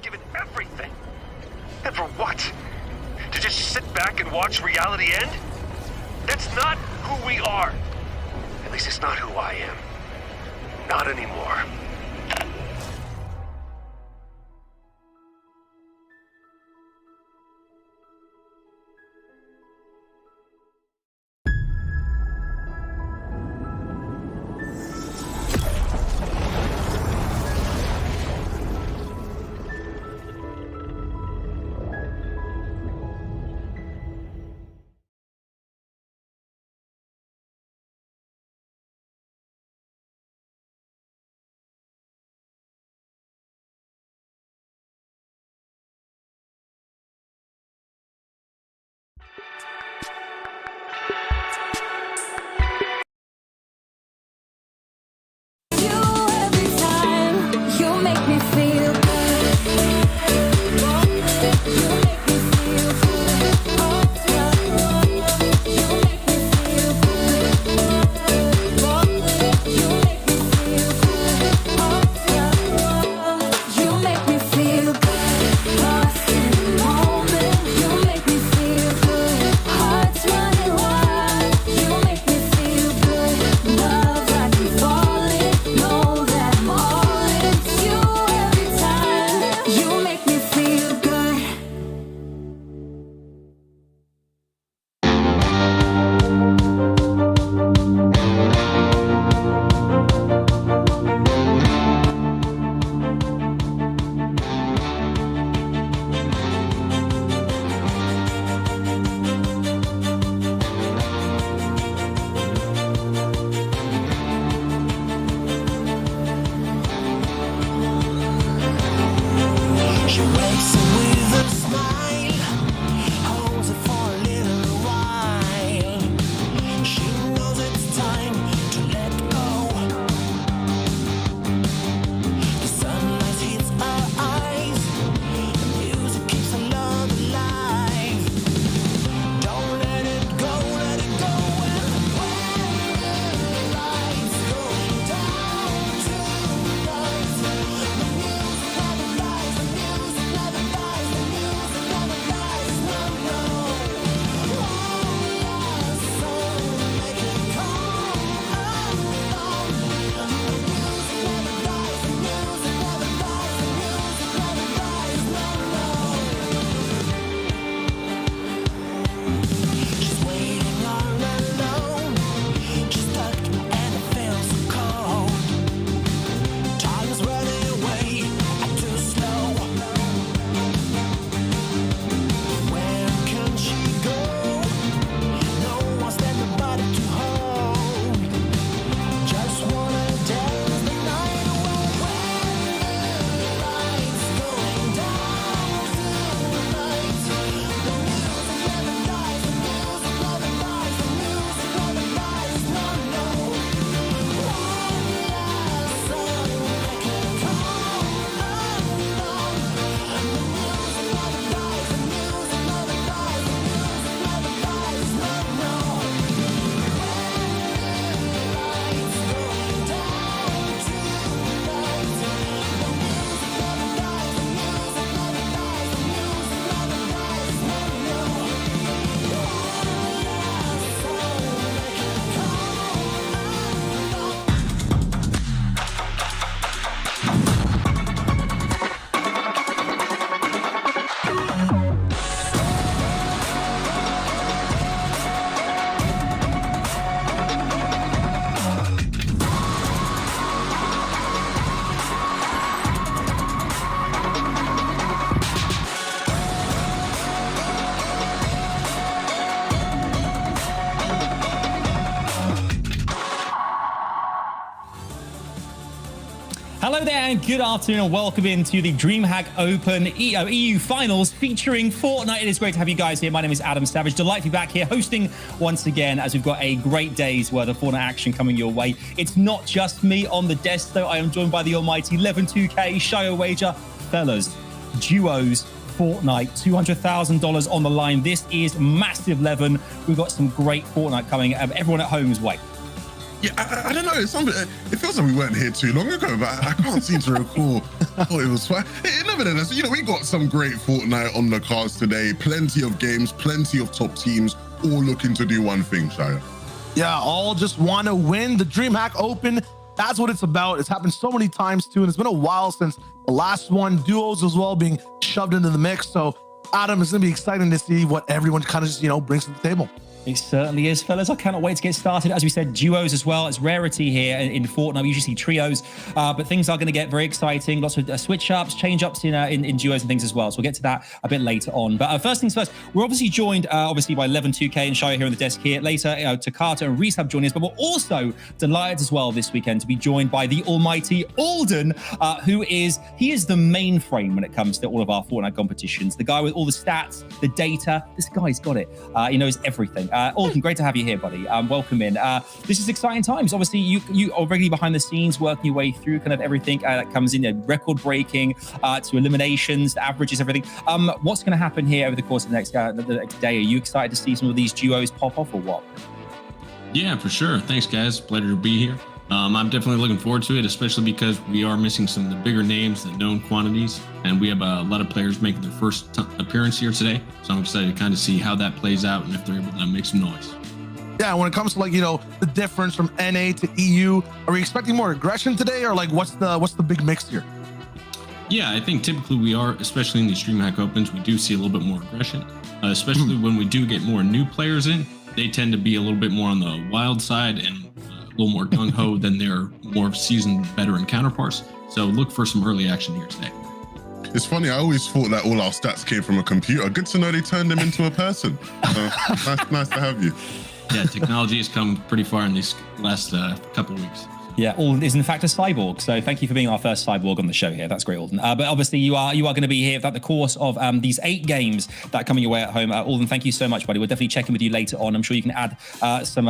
Given everything. And for what? To just sit back and watch reality end? That's not who we are. At least it's not who I am. Not anymore. Hello there and good afternoon and welcome into the DreamHack Open EU Finals featuring Fortnite. It is great to have you guys here. My name is Adam Savage. Delighted to be back here hosting once again as we've got a great day's worth of Fortnite action coming your way. It's not just me on the desk though. I am joined by the almighty 11-2K Shio Wager. Fellas, duos, Fortnite, $200,000 on the line. This is massive, Levin. We've got some great Fortnite coming. Everyone at home's way. Yeah, I don't know. It's something. It feels like we weren't here too long ago, but I can't seem to recall. Oh, it was fine. Nevertheless, we got some great Fortnite on the cards today. Plenty of games, plenty of top teams, all looking to do one thing, Shia. Yeah, all just want to win the DreamHack Open. That's what it's about. It's happened so many times too, and it's been a while since the last one. Duos as well being shoved into the mix. So, Adam, it's gonna be exciting to see what everyone kind of just brings to the table. It certainly is, fellas. I cannot wait to get started. As we said, duos as well. It's rarity here in Fortnite. We usually see trios, but things are going to get very exciting. Lots of switch-ups, change-ups in duos and things as well. So we'll get to that a bit later on. But first things first, we're obviously joined, obviously, by 11-2K and Shia here on the desk here. Later, Takata and Reese have joined us, but we're also delighted as well this weekend to be joined by the almighty Alden, he is the mainframe when it comes to all of our Fortnite competitions. The guy with all the stats, the data. This guy's got it. He knows everything. Alden, great to have you here, buddy. Welcome in. This is exciting times. Obviously, you are regularly behind the scenes, working your way through kind of everything that comes in, record breaking to eliminations, the averages, everything. What's going to happen here over the course of the next day? Are you excited to see some of these duos pop off or what? Yeah, for sure. Thanks, guys. Pleasure to be here. I'm definitely looking forward to it, especially because we are missing some of the bigger names, the known quantities, and we have a lot of players making their first appearance here today. So I'm excited to kind of see how that plays out and if they're able to make some noise. Yeah, when it comes to the difference from NA to EU, are we expecting more aggression today, or what's the big mix here? Yeah, I think typically we are, especially in these DreamHack Opens, we do see a little bit more aggression, especially when we do get more new players in. They tend to be a little bit more on the wild side and a little more gung-ho than their more seasoned veteran counterparts. So look for some early action here today. It's funny, I always thought that all our stats came from a computer. Good to know they turned them into a person. Nice to have you. Yeah, technology has come pretty far in these last couple of weeks. Yeah, Alden is in fact a cyborg. So thank you for being our first cyborg on the show here. That's great, Alden. But obviously you are going to be here throughout the course of these 8 games that are coming your way at home. Alden, thank you so much, buddy. We'll definitely check in with you later on. I'm sure you can add some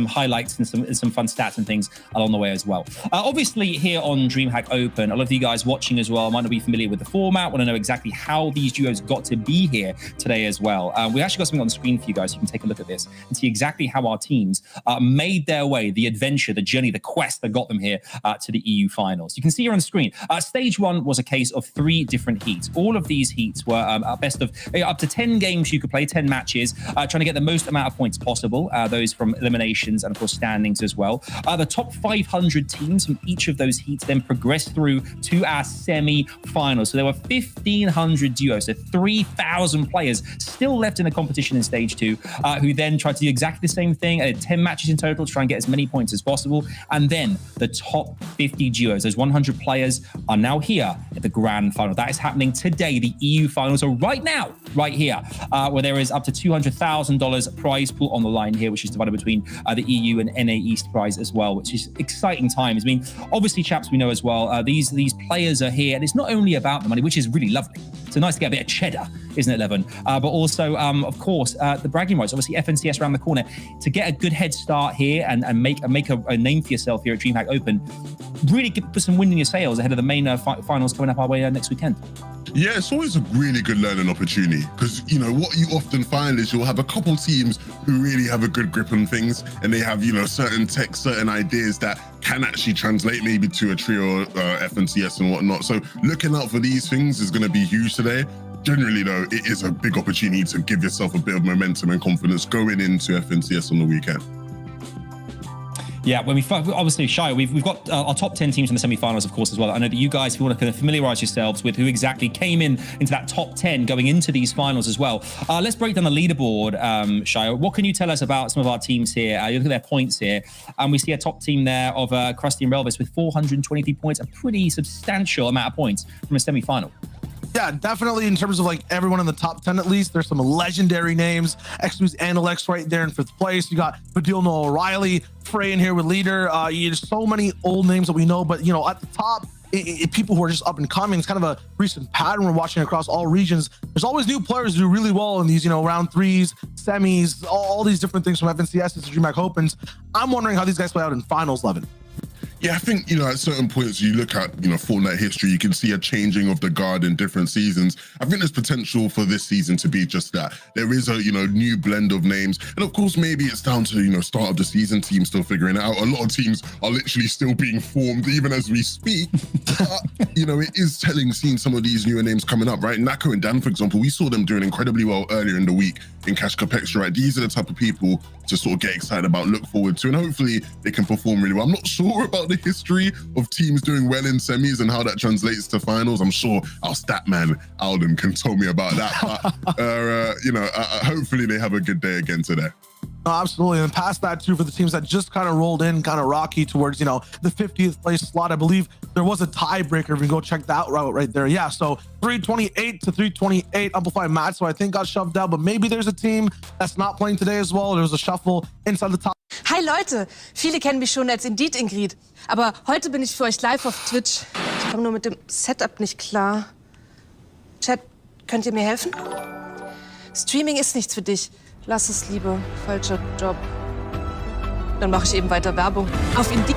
highlights and some fun stats and things along the way as well. Obviously here on DreamHack Open, a lot of you guys watching as well might not be familiar with the format, want to know exactly how these duos got to be here today as well. We actually got something on the screen for you guys. So you can take a look at this and see exactly how our teams made their way, the adventure, the journey, the quest that got them here to the EU finals. You can see here on the screen, stage 1 was a case of 3 different heats. All of these heats were best of up to 10 games you could play, 10 matches, trying to get the most amount of points possible, those from eliminations and of course standings as well. The top 500 teams from each of those heats then progressed through to our semi-finals. So there were 1,500 duos, so 3,000 players still left in the competition in stage 2, who then tried to do exactly the same thing, 10 matches in total to try and get as many points as possible. And then the top 50 duos, those 100 players, are now here at the grand final. That is happening today, the EU finals. So right now, right here, where there is up to $200,000 prize pool on the line here, which is divided between the EU and NA East prize as well, which is exciting times. I mean, obviously, chaps, we know as well, these players are here, and it's not only about the money, which is really lovely. So nice to get a bit of cheddar, isn't it, Levin? But also, of course, the bragging rights. Obviously, FNCS around the corner to get a good head start here and make a name for yourself here at DreamHack Open. Really put some wind in your sails ahead of the main finals coming up our way next weekend. Yeah, it's always a really good learning opportunity because, what you often find is you'll have a couple teams who really have a good grip on things and they have, certain tech, certain ideas that can actually translate maybe to a trio, FNCS and whatnot. So looking out for these things is going to be huge today. Generally, though, it is a big opportunity to give yourself a bit of momentum and confidence going into FNCS on the weekend. Yeah, when we obviously Shia, we've got our top 10 teams in the semi-finals, of course, as well. I know that you guys, if you want to kind of familiarize yourselves with who exactly came into that top 10 going into these finals as well. Let's break down the leaderboard, Shia. What can you tell us about some of our teams here? You look at their points here, and we see a top team there of Krusty and Relvis with 423 points, a pretty substantial amount of points from a semi-final. Yeah, definitely in terms of like everyone in the top 10 at least. There's some legendary names. X2's Analex right there in 5th place. You got Badil Noah O'Reilly, Frey in here with leader. There's so many old names that we know, but at the top, people who are just up and coming. It's kind of a recent pattern we're watching across all regions. There's always new players who do really well in these, round threes, semis, all these different things from FNCS to DreamHack Opens. I'm wondering how these guys play out in finals, Levin. Yeah, I think, at certain points you look at, Fortnite history, you can see a changing of the guard in different seasons. I think there's potential for this season to be just that. There is a, new blend of names. And of course, maybe it's down to, start of the season, teams still figuring it out. A lot of teams are literally still being formed even as we speak. But, it is telling seeing some of these newer names coming up, right? Nako and Dan, for example, we saw them doing incredibly well earlier in the week in Cash Cup Extra, right? These are the type of people to sort of get excited about, look forward to, and hopefully they can perform really well. I'm not sure about the history of teams doing well in semis and how that translates to finals. I'm sure our stat man Alden can tell me about that, but hopefully they have a good day again today. No, absolutely. And past that too, for the teams that just kind of rolled in kind of rocky towards, the 50th place slot, I believe there was a tiebreaker. If you go check that route right there. Yeah. So 328 to 328 Amplify Matt. So I think got shoved out, but maybe there's a team that's not playing today as well. There was a shuffle inside the top. Hi Leute, viele kennen mich schon als Indeed Ingrid, aber heute bin ich für euch live auf Twitch. Ich komme nur mit dem Setup nicht klar. Chat, könnt ihr mir helfen? Streaming ist nichts für dich. Lass es lieber. Falscher Job. Dann mache ich eben weiter Werbung. Auf Indeed.